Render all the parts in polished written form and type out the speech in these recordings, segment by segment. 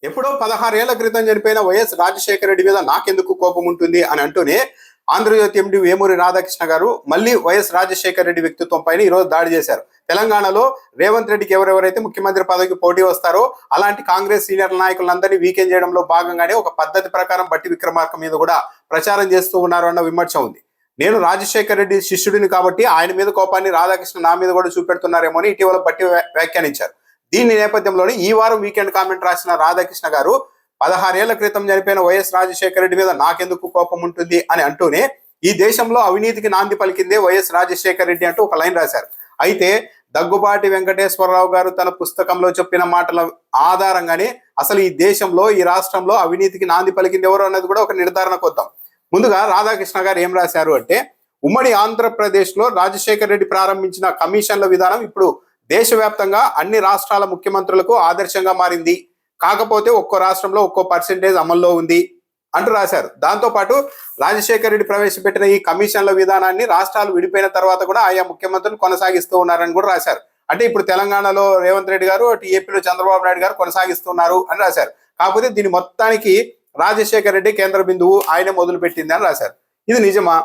ఎప్పుడో 16 ఏళ్ల క్రితం చనిపోయిన వైఎస్ రాజశేఖర రెడ్డి మీద నాకెందుకు కోపం ఉంటుంది అని అంటూనే ఆంధ్రజ్యోతి ఎండి వేమూరి రాధాకృష్ణ గారు మళ్ళీ వైఎస్ రాజశేఖర రెడ్డి వ్యక్తిత్వం పైన ఈరోజు దాడి చేశారు. తెలంగాణలో రేవంత్ రెడ్డికి ఎవరెవరైతే ముఖ్యమంత్రి పదవికి పోటీ వస్తారో అలాంటి కాంగ్రెస్ సీనియర్ నాయకులందరినీ వీకెండ్ చేయడంలో భాగంగానే ఒక పద్ధతి ప్రకారం బట్టి విక్రమార్క మీద కూడా ప్రచారం చేస్తూ ఉన్నారు అన్న విమర్శ ఉంది. నేను రాజశేఖర రెడ్డి శిష్యుడిని కాబట్టి ఆయన మీద కోపాన్ని రాధాకృష్ణ నా మీద కూడా చూపెడుతున్నారేమో అని ఇటీవల బట్టి వ్యాఖ్యానించారు. దీని నేపథ్యంలోనే ఈ వారం వీకెండ్ కామెంట్ రాసిన రాధాకృష్ణ గారు 16 ఏళ్ల క్రితం చనిపోయిన వైఎస్ రాజశేఖర రెడ్డి మీద నాకెందుకు కోపం ఉంటుంది అని అంటూనే ఈ దేశంలో అవినీతికి నాంది పలికిందే వైఎస్ రాజశేఖర రెడ్డి అంటూ ఒక లైన్ రాశారు. అయితే దగ్గుబాటి వెంకటేశ్వరరావు గారు తన పుస్తకంలో చెప్పిన మాటల ఆధారంగానే అసలు ఈ దేశంలో ఈ రాష్ట్రంలో అవినీతికి నాంది పలికింది ఎవరు అన్నది కూడా ఒక నిర్ధారణ కొద్దాం. ముందుగా రాధాకృష్ణ గారు ఏం రాశారు అంటే, ఉమ్మడి ఆంధ్రప్రదేశ్ లో రాజశేఖర రెడ్డి ప్రారంభించిన కమిషన్ల విధానం ఇప్పుడు దేశవ్యాప్తంగా అన్ని రాష్ట్రాల ముఖ్యమంత్రులకు ఆదర్శంగా మారింది. కాకపోతే ఒక్కో రాష్ట్రంలో ఒక్కో పర్సెంటేజ్ అమల్లో ఉంది అంటూ రాశారు. దాంతో పాటు రాజశేఖర రెడ్డి ప్రవేశపెట్టిన ఈ కమిషన్ల విధానాన్ని రాష్ట్రాలు విడిపోయిన తర్వాత కూడా ఆయా ముఖ్యమంత్రులు కొనసాగిస్తూ ఉన్నారని కూడా రాశారు. అంటే ఇప్పుడు తెలంగాణలో రేవంత్ రెడ్డి గారు, ఏపీలో చంద్రబాబు నాయుడు గారు కొనసాగిస్తున్నారు అని రాశారు. కాకపోతే దీని మొత్తానికి రాజశేఖర రెడ్డి కేంద్ర బిందువు, ఆయనే మొదలు పెట్టింది అని రాశారు. ఇది నిజమా?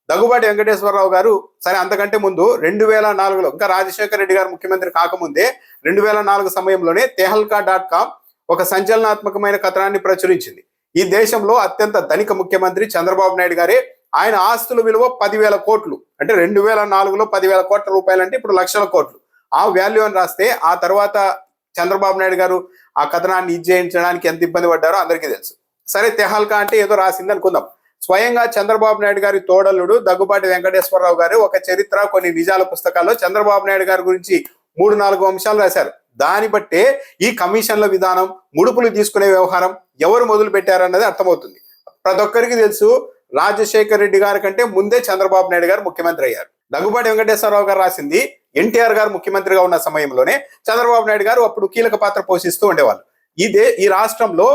దగ్గుబాటి వెంకటేశ్వరరావు గారు సరే అంతకంటే ముందు 2004లో ఇంకా రాజశేఖర రెడ్డి గారు ముఖ్యమంత్రి కాకముందే 2004 సమయంలోనే tehalka.com ఒక సంచలనాత్మకమైన కథనాన్ని ప్రచురించింది. ఈ దేశంలో అత్యంత ధనిక ముఖ్యమంత్రి చంద్రబాబు నాయుడు గారే, ఆయన ఆస్తుల విలువ 10,000 కోట్లు. అంటే 2004లో 10,000 కోట్ల రూపాయలు అంటే ఇప్పుడు లక్షల కోట్లు ఆ వాల్యూ అని రాస్తే, ఆ తర్వాత చంద్రబాబు నాయుడు గారు ఆ కథనాన్ని ఇచ్చేయించడానికి ఎంత ఇబ్బంది పడ్డారో అందరికీ తెలుసు. సరే తెహల్కా అంటే ఏదో రాసింది అనుకుందాం. స్వయంగా చంద్రబాబు నాయుడు గారి తోడల్లుడు దగ్గుబాటి వెంకటేశ్వరరావు గారు ఒక చరిత్ర, కొన్ని నిజాల పుస్తకాల్లో చంద్రబాబు నాయుడు గారి గురించి 3-4 అంశాలు రాశారు. దాన్ని బట్టే ఈ కమిషన్ల విధానం, ముడుపులు తీసుకునే వ్యవహారం ఎవరు మొదలు పెట్టారన్నది అర్థమవుతుంది. ప్రతి ఒక్కరికి తెలుసు, రాజశేఖర రెడ్డి గారి కంటే ముందే చంద్రబాబు నాయుడు గారు ముఖ్యమంత్రి అయ్యారు. దగ్గుబాటి వెంకటేశ్వరరావు గారు రాసింది ఎన్టీఆర్ గారు ముఖ్యమంత్రిగా ఉన్న సమయంలోనే చంద్రబాబు నాయుడు గారు అప్పుడు కీలక పాత్ర పోషిస్తూ ఉండేవాళ్ళు. ఈ రాష్ట్రంలో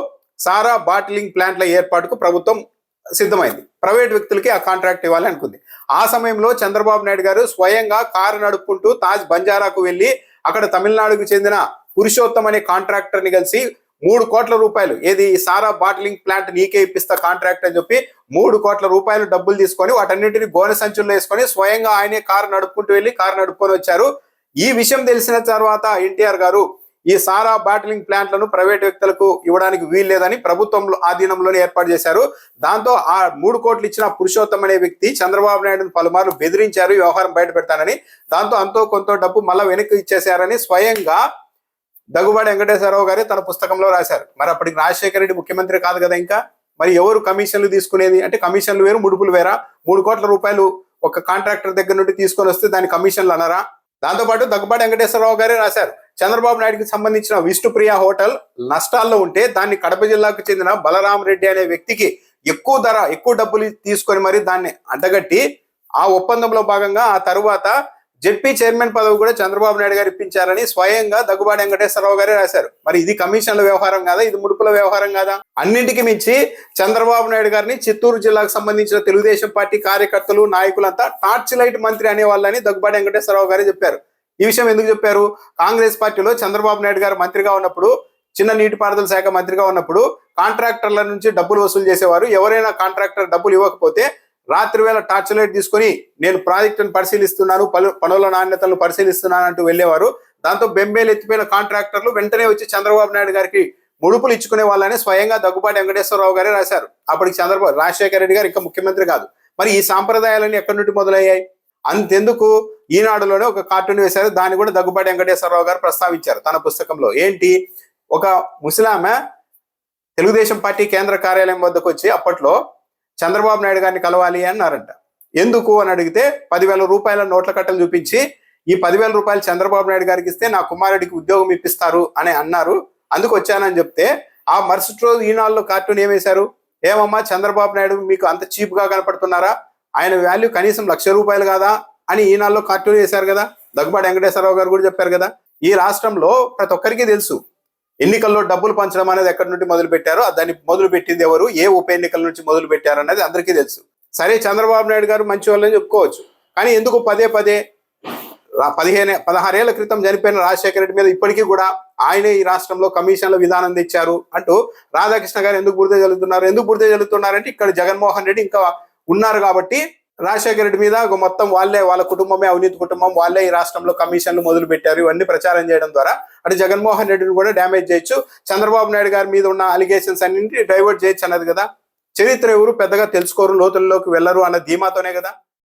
సారా బాటిలింగ్ ప్లాంట్ల ఏర్పాటుకు ప్రభుత్వం సిద్ధమైంది. ప్రైవేట్ వ్యక్తులకి ఆ కాంట్రాక్ట్ ఇవ్వాలి అనుకుంది. ఆ సమయంలో చంద్రబాబు నాయుడు గారు స్వయంగా కారు నడుపుకుంటూ తాజ్ బంజారాకు వెళ్ళి అక్కడ తమిళనాడుకు చెందిన పురుషోత్తం అనే కాంట్రాక్టర్ ని కలిసి 3 కోట్ల రూపాయలు, ఏది సారా బాటిలింగ్ ప్లాంట్ నీకే ఇప్పిస్తా కాంట్రాక్ట్ అని చెప్పి 3 కోట్ల రూపాయలు డబ్బులు తీసుకొని వాటన్నింటినీ గోనె సంచుల్లో వేసుకొని స్వయంగా ఆయనే కారు నడుపుకుంటూ వెళ్ళి కారు నడుపుకొని వచ్చారు. ఈ విషయం తెలిసిన తర్వాత ఎన్టీఆర్ గారు ఈ సారా బాటిలింగ్ ప్లాంట్లను ప్రైవేట్ వ్యక్తులకు ఇవ్వడానికి వీల్లేదని ప్రభుత్వంలో ఆధీనంలోనే ఏర్పాటు చేశారు. దాంతో ఆ 3 కోట్లు ఇచ్చిన పురుషోత్తం అనే వ్యక్తి చంద్రబాబు నాయుడును పలుమార్లు బెదిరించారు ఈ వ్యవహారం బయట పెడతానని. దాంతో అంతో కొంత డబ్బు మళ్ళీ వెనక్కి ఇచ్చేశారని స్వయంగా దగ్గుబాటి వెంకటేశ్వరరావు గారే తన పుస్తకంలో రాశారు. మరి అప్పటికి రాజశేఖర రెడ్డి ముఖ్యమంత్రి కాదు కదా, ఇంకా మరి ఎవరు కమిషన్లు తీసుకునేది? అంటే కమిషన్లు వేరు, ముడుపులు వేరా? 3 కోట్ల రూపాయలు ఒక కాంట్రాక్టర్ దగ్గర నుండి తీసుకొని వస్తే దాని కమిషన్లు అనరా? దాంతోపాటు దగ్గుబాటి వెంకటేశ్వరరావు గారే రాశారు, చంద్రబాబు నాయుడుకి సంబంధించిన విష్ణుప్రియ హోటల్ నష్టాల్లో ఉంటే దాన్ని కడప జిల్లాకు చెందిన బలరాం రెడ్డి అనే వ్యక్తికి ఎక్కువ డబ్బులు తీసుకొని మరి దాన్ని అడ్డగట్టి ఆ ఒప్పందంలో భాగంగా ఆ తరువాత జెడ్పీ చైర్మన్ పదవి కూడా చంద్రబాబు నాయుడు గారు ఇప్పించారని స్వయంగా దగ్గుబాటి వెంకటేశ్వరరావు గారే రాశారు. మరి ఇది కమిషన్ల వ్యవహారం కాదా? ఇది ముడుపుల వ్యవహారం కాదా? అన్నింటికి మించి చంద్రబాబు నాయుడు గారిని చిత్తూరు జిల్లాకు సంబంధించిన తెలుగుదేశం పార్టీ కార్యకర్తలు, నాయకులంతా టార్చ్ లైట్ మంత్రి అనే వాళ్ళని దగ్గుబాటి వెంకటేశ్వరరావు గారే చెప్పారు. ఈ విషయం ఎందుకు చెప్పారు? కాంగ్రెస్ పార్టీలో చంద్రబాబు నాయుడు గారు మంత్రిగా ఉన్నప్పుడు, చిన్న నీటిపారుదల శాఖ మంత్రిగా ఉన్నప్పుడు కాంట్రాక్టర్ల నుంచి డబ్బులు వసూలు చేసేవారు. ఎవరైనా కాంట్రాక్టర్ డబ్బులు ఇవ్వకపోతే రాత్రి వేళ టార్చ్ లైట్ తీసుకొని నేను ప్రాజెక్టును పరిశీలిస్తున్నాను, పనుల నాణ్యతలను పరిశీలిస్తున్నాను అంటూ వెళ్ళేవారు. దాంతో బెంబేలు ఎత్తిపోయిన కాంట్రాక్టర్లు వెంటనే వచ్చి చంద్రబాబు నాయుడు గారికి ముడుపులు ఇచ్చుకునే వాళ్ళని స్వయంగా దగ్గుబాటి వెంకటేశ్వరరావు గారే రాశారు. అప్పటికి రాజశేఖర రెడ్డి గారు ఇంకా ముఖ్యమంత్రి కాదు. మరి ఈ సాంప్రదాయాలన్నీ ఎక్కడి నుండి మొదలయ్యాయి? అంతెందుకు, ఈనాడులోనే ఒక కార్టూన్ వేశారు, దాన్ని కూడా దగ్గుబాటి వెంకటేశ్వరరావు గారు ప్రస్తావించారు తన పుస్తకంలో. ఏంటి, ఒక ముసలామె తెలుగుదేశం పార్టీ కేంద్ర కార్యాలయం వద్దకు వచ్చి అప్పట్లో చంద్రబాబు నాయుడు గారిని కలవాలి అన్నారంట. ఎందుకు అని అడిగితే 10,000 రూపాయల నోట్ల కట్టలు చూపించి ఈ 10,000 రూపాయలు చంద్రబాబు నాయుడు గారికి ఇస్తే నా కుమారుడికి ఉద్యోగం ఇప్పిస్తారు అని అన్నారు, అందుకు వచ్చానని చెప్తే ఆ మరుసటి రోజు ఈనాడులో కార్టూన్ ఏమేశారు, ఏమమ్మా చంద్రబాబు నాయుడు మీకు అంత చీప్ గా కనపడుతున్నారా, ఆయన వాల్యూ కనీసం 1,00,000 రూపాయలు కాదా అని ఈనాడులో కార్టూన్ వేశారు కదా. దగ్గుబాటి వెంకటేశ్వరరావు గారు కూడా చెప్పారు కదా. ఈ రాష్ట్రంలో ప్రతి ఒక్కరికి తెలుసు ఎన్నికల్లో డబ్బులు పంచడం అనేది ఎక్కడి నుండి మొదలు పెట్టారో, దాన్ని మొదలు పెట్టింది ఎవరు, ఏ ఉప ఎన్నికల నుంచి మొదలు పెట్టారు అన్నది అందరికీ తెలుసు. సరే చంద్రబాబు నాయుడు గారు మంచి వాళ్ళని చెప్పుకోవచ్చు, కానీ ఎందుకు పదే 16 ఏళ్ల క్రితం చనిపోయిన రాజశేఖర రెడ్డి మీద ఇప్పటికీ కూడా ఆయనే ఈ రాష్ట్రంలో కమిషన్ల విధానం తెచ్చారు అంటూ రాధాకృష్ణ గారు ఎందుకు బురద జల్లుతున్నారంటే ఇక్కడ జగన్మోహన్ రెడ్డి ఇంకా ఉన్నారు కాబట్టి రాజశేఖర రెడ్డి మీద మొత్తం వాళ్ళ కుటుంబమే అవినీతి కుటుంబం, వాళ్ళే ఈ రాష్ట్రంలో కమిషన్లు మొదలు పెట్టారు. ఇవన్నీ ప్రచారం చేయడం ద్వారా అటు జగన్మోహన్ రెడ్డిని కూడా డ్యామేజ్ చేయొచ్చు, చంద్రబాబు నాయుడు గారి మీద ఉన్న అలిగేషన్స్ అన్నింటి డైవర్ట్ చేయొచ్చు అన్నది కదా. చరిత్ర ఎవరు పెద్దగా తెలుసుకోరు, లోతుల్లోకి వెళ్ళరు అన్న ధీమాతోనే కదా.